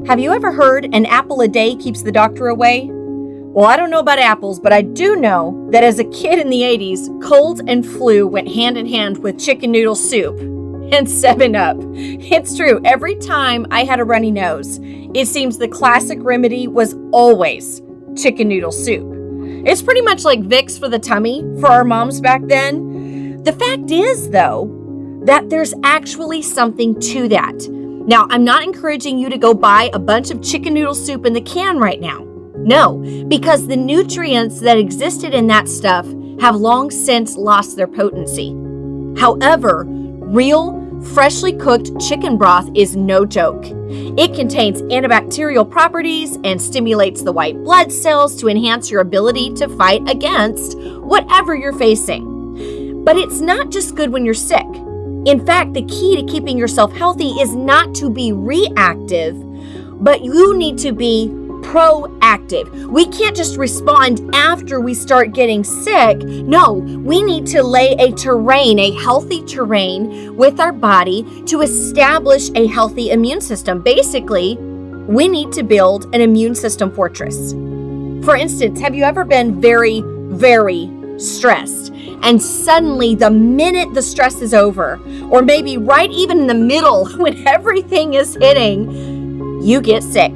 Have you ever heard an apple a day keeps the doctor away? Well, I don't know about apples, but I do know that as a kid in the 80s, colds and flu went hand in hand with chicken noodle soup and 7-Up. It's true, every time I had a runny nose, it seems the classic remedy was always chicken noodle soup. It's pretty much like Vicks for the tummy for our moms back then. The fact is, though, that there's actually something to that. Now, I'm not encouraging you to go buy a bunch of chicken noodle soup in the can right now. No, because the nutrients that existed in that stuff have long since lost their potency. However, real, freshly cooked chicken broth is no joke. It contains antibacterial properties and stimulates the white blood cells to enhance your ability to fight against whatever you're facing. But it's not just good when you're sick. In fact, the key to keeping yourself healthy is not to be reactive, but you need to be proactive. We can't just respond after we start getting sick. No, we need to lay a healthy terrain with our body to establish a healthy immune system. Basically, we need to build an immune system fortress. For instance, have you ever been very, very stressed? And suddenly, the minute the stress is over, or maybe right even in the middle when everything is hitting, you get sick.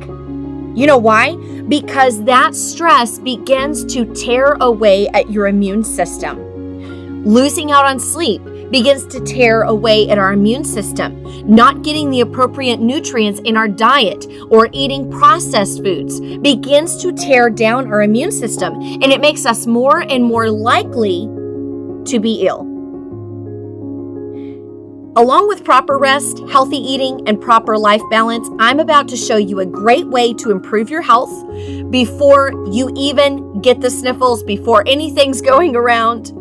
You know why? Because that stress begins to tear away at your immune system. Losing out on sleep begins to tear away at our immune system. Not getting the appropriate nutrients in our diet or eating processed foods begins to tear down our immune system, and it makes us more and more likely to be ill. Along with proper rest, healthy eating, and proper life balance, I'm about to show you a great way to improve your health before you even get the sniffles, before anything's going around.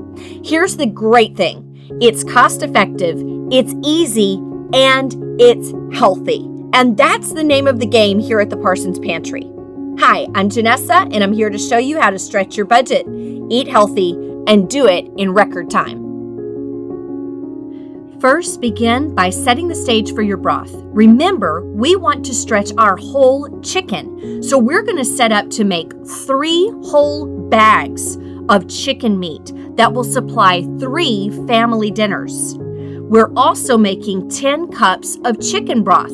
Here's the great thing. It's cost-effective, it's easy, and it's healthy. And that's the name of the game here at the Parsons Pantry. Hi, I'm Janessa, and I'm here to show you how to stretch your budget, eat healthy, and do it in record time. First, begin by setting the stage for your broth. Remember, we want to stretch our whole chicken. So we're going to set up to make 3 whole bags of chicken meat that will supply 3 family dinners. We're also making 10 cups of chicken broth.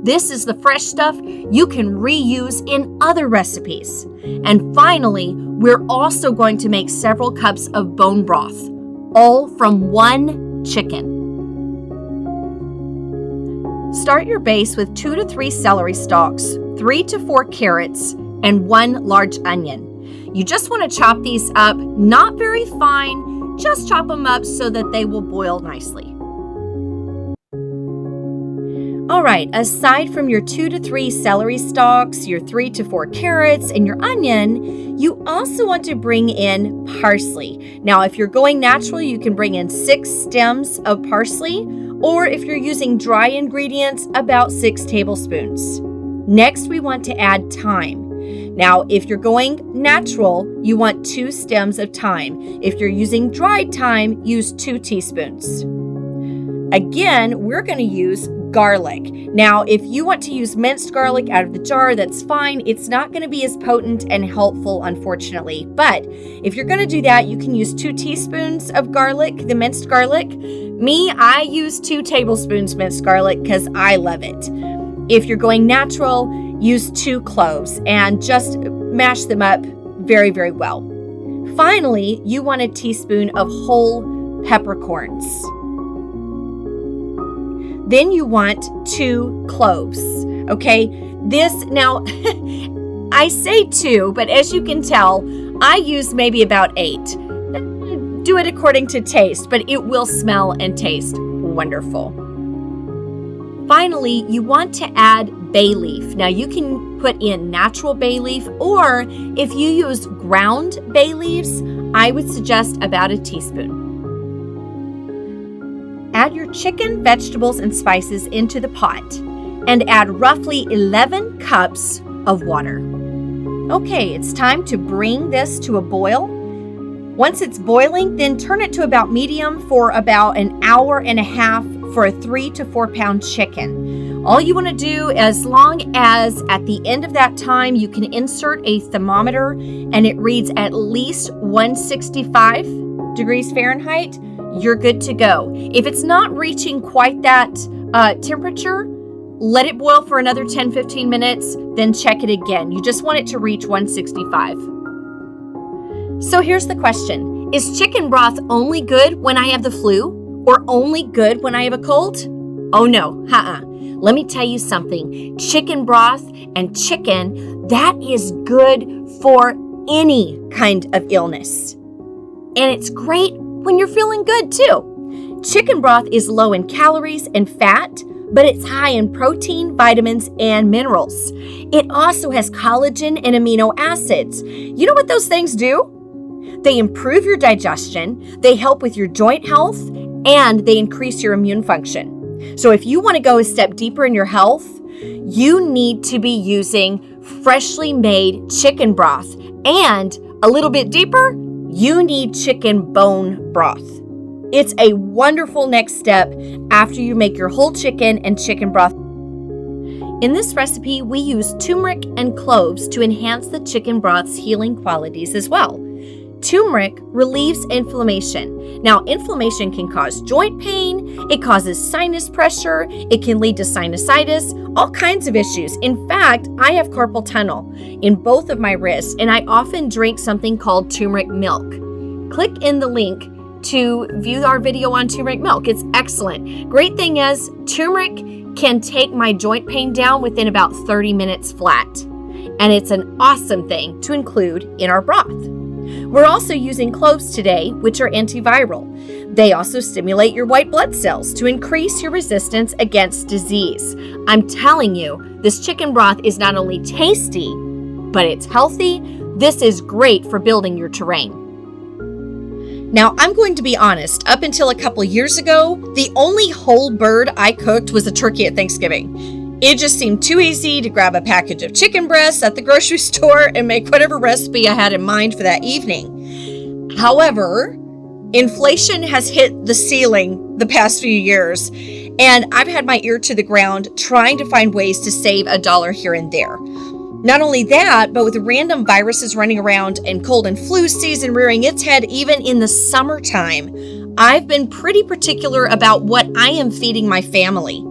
This is the fresh stuff you can reuse in other recipes. And finally, we're also going to make several cups of bone broth, all from 1 chicken. Start your base with 2 to 3 celery stalks, 3 to 4 carrots, and 1 large onion. You just want to chop these up, not very fine, just chop them up so that they will boil nicely. All right, aside from your 2 to 3 celery stalks, your 3 to 4 carrots, and your onion, you also want to bring in parsley. Now, if you're going natural, you can bring in 6 stems of parsley, or if you're using dry ingredients, about 6 tablespoons. Next, we want to add thyme. Now, if you're going natural, you want 2 stems of thyme. If you're using dried thyme, use 2 teaspoons. Again, we're going to use garlic. Now, if you want to use minced garlic out of the jar, that's fine. It's not going to be as potent and helpful, unfortunately. But if you're going to do that, you can use 2 teaspoons of garlic, the minced garlic. Me, I use 2 tablespoons minced garlic because I love it. If you're going natural, use 2 cloves and just mash them up very, very well. Finally, you want a teaspoon of whole peppercorns. Then you want 2 cloves, okay? This, now, I say 2, but as you can tell, I use maybe about 8. Do it according to taste, but it will smell and taste wonderful. Finally, you want to add bay leaf. Now, you can put in natural bay leaf, or if you use ground bay leaves, I would suggest about a teaspoon. Add your chicken, vegetables, and spices into the pot and add roughly 11 cups of water. Okay, it's time to bring this to a boil. Once it's boiling, then turn it to about medium for about an hour and a half for a 3 to 4 pound chicken. All you want to do, as long as at the end of that time you can insert a thermometer and it reads at least 165 degrees Fahrenheit, you're good to go. If it's not reaching quite that temperature, let it boil for another 10-15 minutes, then check it again. You just want it to reach 165. So here's the question. Is chicken broth only good when I have the flu or only good when I have a cold? Oh no, Let me tell you something. Chicken broth and chicken, that is good for any kind of illness. And it's great when you're feeling good too. Chicken broth is low in calories and fat, but it's high in protein, vitamins, and minerals. It also has collagen and amino acids. You know what those things do? They improve your digestion, they help with your joint health, and they increase your immune function. So if you want to go a step deeper in your health, you need to be using freshly made chicken broth. And a little bit deeper, you need chicken bone broth. It's a wonderful next step after you make your whole chicken and chicken broth. In this recipe, we use turmeric and cloves to enhance the chicken broth's healing qualities as well. Turmeric relieves inflammation. Now, inflammation can cause joint pain, it causes sinus pressure, it can lead to sinusitis, all kinds of issues. In fact, I have carpal tunnel in both of my wrists, and I often drink something called turmeric milk. Click in the link to view our video on turmeric milk. It's excellent. Great thing is, turmeric can take my joint pain down within about 30 minutes flat. And it's an awesome thing to include in our broth. We're also using cloves today, which are antiviral. They also stimulate your white blood cells to increase your resistance against disease. I'm telling you, this chicken broth is not only tasty, but it's healthy. This is great for building your terrain. Now, I'm going to be honest, up until a couple years ago, the only whole bird I cooked was a turkey at Thanksgiving. It just seemed too easy to grab a package of chicken breasts at the grocery store and make whatever recipe I had in mind for that evening. However, inflation has hit the ceiling the past few years, and I've had my ear to the ground trying to find ways to save $1 here and there. Not only that, but with random viruses running around and cold and flu season rearing its head even in the summertime, I've been pretty particular about what I am feeding my family.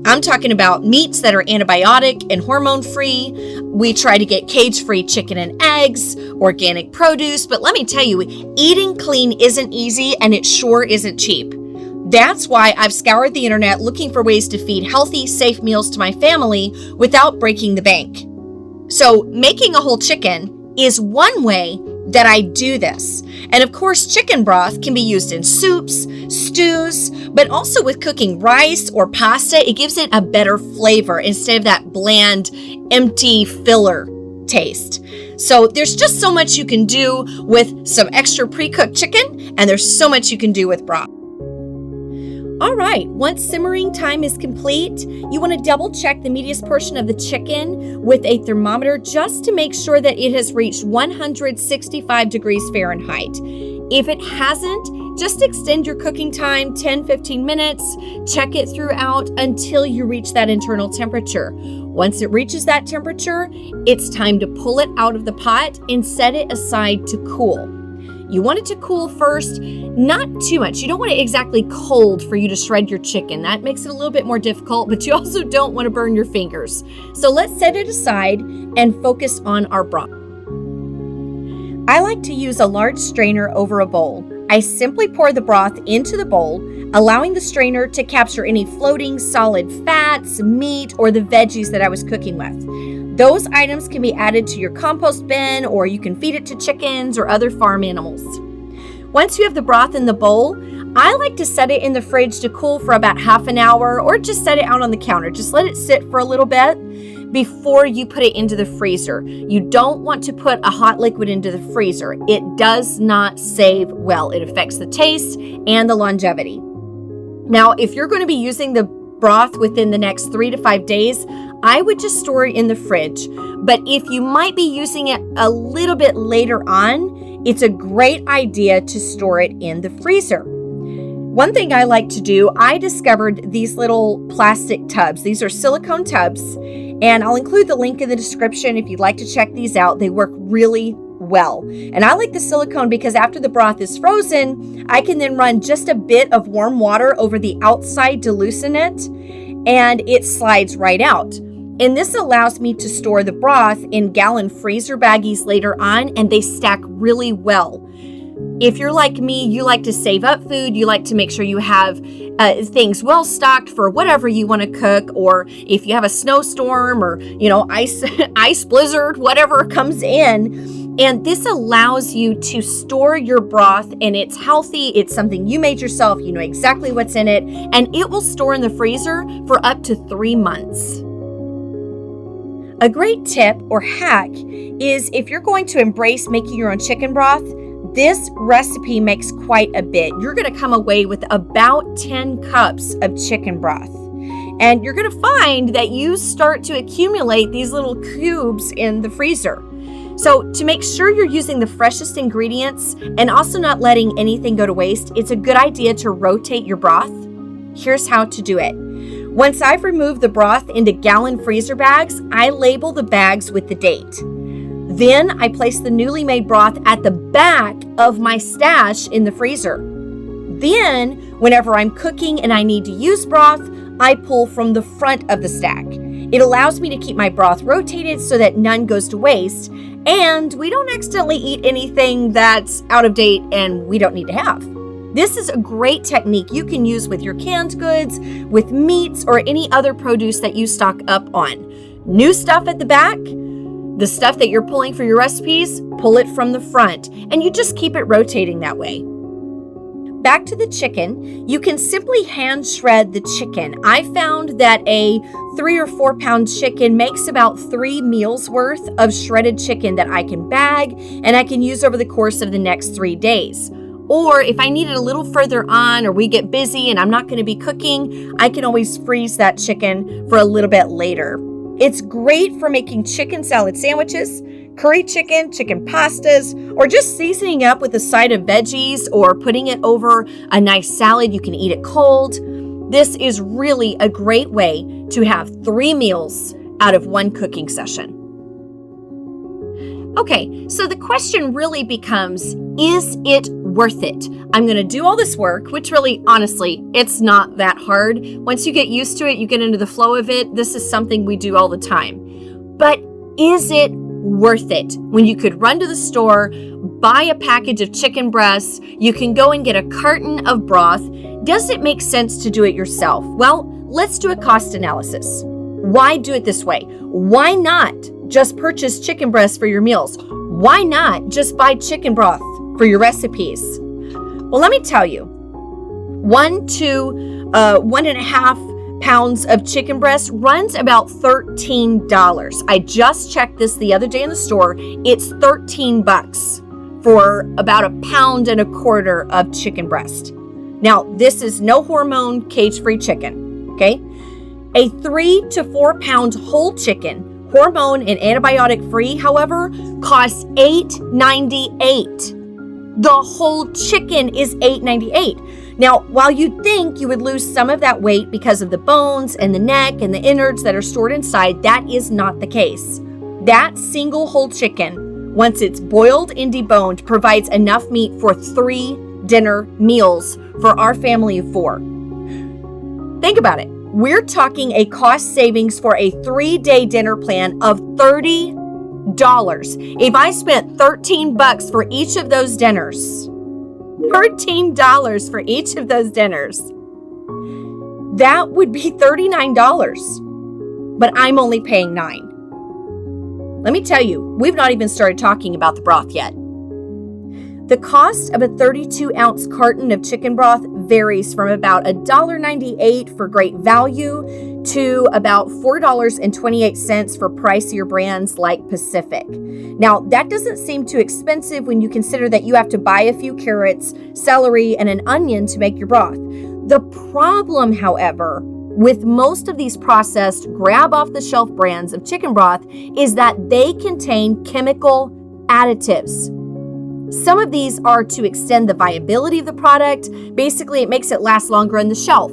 I'm talking about meats that are antibiotic and hormone-free. We try to get cage-free chicken and eggs, organic produce, but let me tell you, eating clean isn't easy and it sure isn't cheap. That's why I've scoured the internet looking for ways to feed healthy, safe meals to my family without breaking the bank. So making a whole chicken is one way that I do this. And of course, chicken broth can be used in soups, stews, but also with cooking rice or pasta. It gives it a better flavor instead of that bland, empty filler taste. So there's just so much you can do with some extra pre-cooked chicken, and there's so much you can do with broth. All right, once simmering time is complete, you want to double check the meatiest portion of the chicken with a thermometer just to make sure that it has reached 165 degrees Fahrenheit. If it hasn't, just extend your cooking time 10-15 minutes, check it throughout until you reach that internal temperature. Once it reaches that temperature, it's time to pull it out of the pot and set it aside to cool. You want it to cool first, not too much. You don't want it exactly cold for you to shred your chicken. That makes it a little bit more difficult, but you also don't want to burn your fingers. So let's set it aside and focus on our broth. I like to use a large strainer over a bowl. I simply pour the broth into the bowl, allowing the strainer to capture any floating solid fats, meat, or the veggies that I was cooking with. Those items can be added to your compost bin, or you can feed it to chickens or other farm animals. Once you have the broth in the bowl, I like to set it in the fridge to cool for about half an hour, or just set it out on the counter. Just let it sit for a little bit before you put it into the freezer. You don't want to put a hot liquid into the freezer. It does not save well. It affects the taste and the longevity. Now, if you're going to be using the broth within the next 3 to 5 days, I would just store it in the fridge. But if you might be using it a little bit later on, it's a great idea to store it in the freezer. One thing I like to do, I discovered these little plastic tubs. These are silicone tubs, and I'll include the link in the description if you'd like to check these out. They work really well. And I like the silicone because after the broth is frozen, I can then run just a bit of warm water over the outside to loosen it, and it slides right out. And this allows me to store the broth in gallon freezer baggies later on, and they stack really well. If you're like me, you like to save up food, you like to make sure you have things well stocked for whatever you want to cook, or if you have a snowstorm or, ice blizzard, whatever comes in. And this allows you to store your broth, and it's healthy. It's something you made yourself. You know exactly what's in it, and it will store in the freezer for up to 3 months. A great tip or hack is if you're going to embrace making your own chicken broth, this recipe makes quite a bit. You're going to come away with about 10 cups of chicken broth. And you're going to find that you start to accumulate these little cubes in the freezer. So to make sure you're using the freshest ingredients and also not letting anything go to waste, it's a good idea to rotate your broth. Here's how to do it. Once I've removed the broth into gallon freezer bags, I label the bags with the date. Then I place the newly made broth at the back of my stash in the freezer. Then, whenever I'm cooking and I need to use broth, I pull from the front of the stack. It allows me to keep my broth rotated so that none goes to waste, and we don't accidentally eat anything that's out of date and we don't need to have. This is a great technique you can use with your canned goods, with meats, or any other produce that you stock up on. New stuff at the back, the stuff that you're pulling for your recipes, pull it from the front, and you just keep it rotating that way. Back to the chicken, you can simply hand shred the chicken. I found that a 3 or 4 pound chicken makes about 3 meals worth of shredded chicken that I can bag and I can use over the course of the next 3 days. Or if I need it a little further on or we get busy and I'm not going to be cooking, I can always freeze that chicken for a little bit later. It's great for making chicken salad sandwiches, curry chicken, chicken pastas, or just seasoning up with a side of veggies or putting it over a nice salad. You can eat it cold. This is really a great way to have 3 meals out of 1 cooking session. Okay, so the question really becomes, is it worth it? I'm going to do all this work, which really, honestly, it's not that hard. Once you get used to it, you get into the flow of it. This is something we do all the time. But is it worth it when you could run to the store, buy a package of chicken breasts, you can go and get a carton of broth? Does it make sense to do it yourself? Well, let's do a cost analysis. Why do it this way? Why not just purchase chicken breasts for your meals? Why not just buy chicken broth for your recipes? Well, let me tell you, 1 to 1.5 pounds of chicken breast runs about $13. I just checked this the other day in the store. It's $13 for about 1.25 pounds of chicken breast. Now, this is no hormone, cage-free chicken, okay? A 3 to 4 pound whole chicken, hormone and antibiotic free, however, costs $8.98. The whole chicken is $8.98. Now, while you'd think you would lose some of that weight because of the bones and the neck and the innards that are stored inside, that is not the case. That single whole chicken, once it's boiled and deboned, provides enough meat for 3 dinner meals for our family of 4. Think about it. We're talking a cost savings for a 3-day dinner plan of $30. If I spent $13 for each of those dinners, $13 for each of those dinners, that would be $39, but I'm only paying $9. Let me tell you, we've not even started talking about the broth yet. The cost of a 32-ounce carton of chicken broth varies from about $1.98 for great value to about $4.28 for pricier brands like Pacific. Now, that doesn't seem too expensive when you consider that you have to buy a few carrots, celery, and an onion to make your broth. The problem, however, with most of these processed, grab-off-the-shelf brands of chicken broth is that they contain chemical additives. Some of these are to extend the viability of the product. Basically, it makes it last longer on the shelf.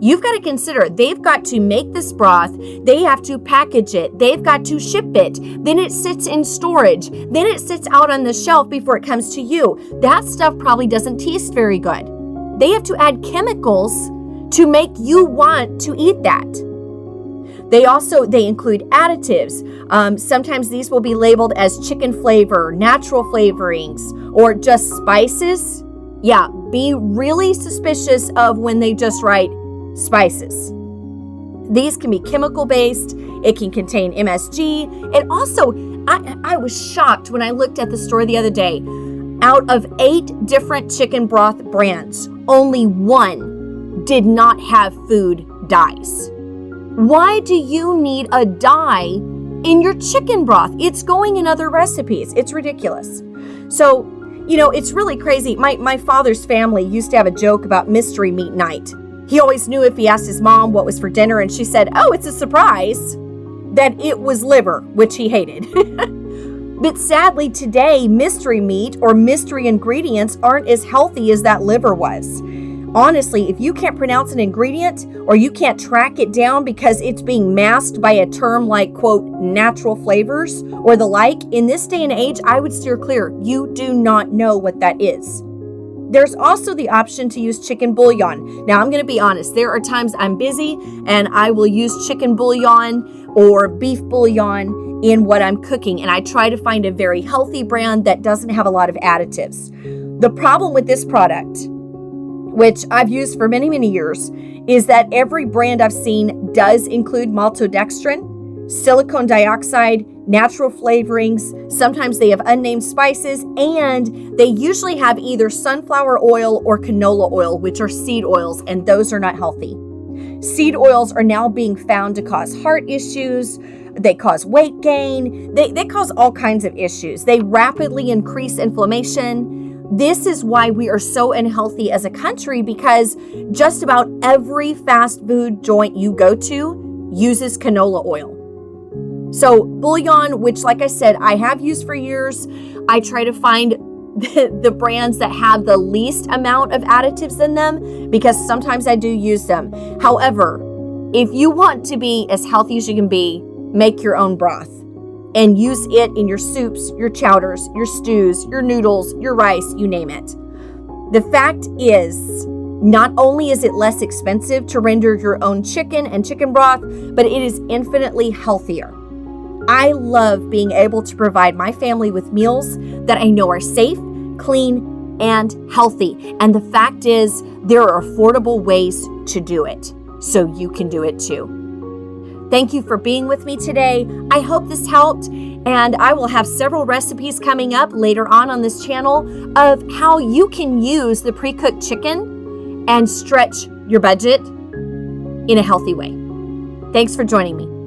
You've got to consider they've got to make this broth, they have to package it, they've got to ship it, then it sits in storage, then it sits out on the shelf before it comes to you. That stuff probably doesn't taste very good. They have to add chemicals to make you want to eat that. They include additives. Sometimes these will be labeled as chicken flavor, natural flavorings, or just spices. Yeah, be really suspicious of when they just write spices. These can be chemical based. It can contain MSG. And also, I was shocked when I looked at the store the other day. Out of 8 different chicken broth brands, only 1 did not have food dyes. Why do you need a dye in your chicken broth? It's going in other recipes. It's ridiculous. So, it's really crazy. My father's family used to have a joke about mystery meat night. He always knew if he asked his mom what was for dinner and she said, "Oh, it's a surprise," that it was liver, which he hated. But sadly today, mystery meat or mystery ingredients aren't as healthy as that liver was. Honestly, if you can't pronounce an ingredient or you can't track it down because it's being masked by a term like, quote, natural flavors or the like, in this day and age, I would steer clear. You do not know what that is. There's also the option to use chicken bouillon. Now, I'm going to be honest. There are times I'm busy and I will use chicken bouillon or beef bouillon in what I'm cooking. And I try to find a very healthy brand that doesn't have a lot of additives. The problem with this product, which I've used for many, many years, is that every brand I've seen does include maltodextrin, silicone dioxide, natural flavorings. Sometimes they have unnamed spices, and they usually have either sunflower oil or canola oil, which are seed oils, and those are not healthy. Seed oils are now being found to cause heart issues. They cause weight gain. They cause all kinds of issues. They rapidly increase inflammation. This is why we are so unhealthy as a country, because just about every fast food joint you go to uses canola oil. So bouillon, which like I said, I have used for years, I try to find the brands that have the least amount of additives in them because sometimes I do use them. However, if you want to be as healthy as you can be, make your own broth and use it in your soups, your chowders, your stews, your noodles, your rice, you name it. The fact is, not only is it less expensive to render your own chicken and chicken broth, but it is infinitely healthier. I love being able to provide my family with meals that I know are safe, clean, and healthy. And the fact is, there are affordable ways to do it, so you can do it too. Thank you for being with me today. I hope this helped, and I will have several recipes coming up later on this channel of how you can use the pre-cooked chicken and stretch your budget in a healthy way. Thanks for joining me.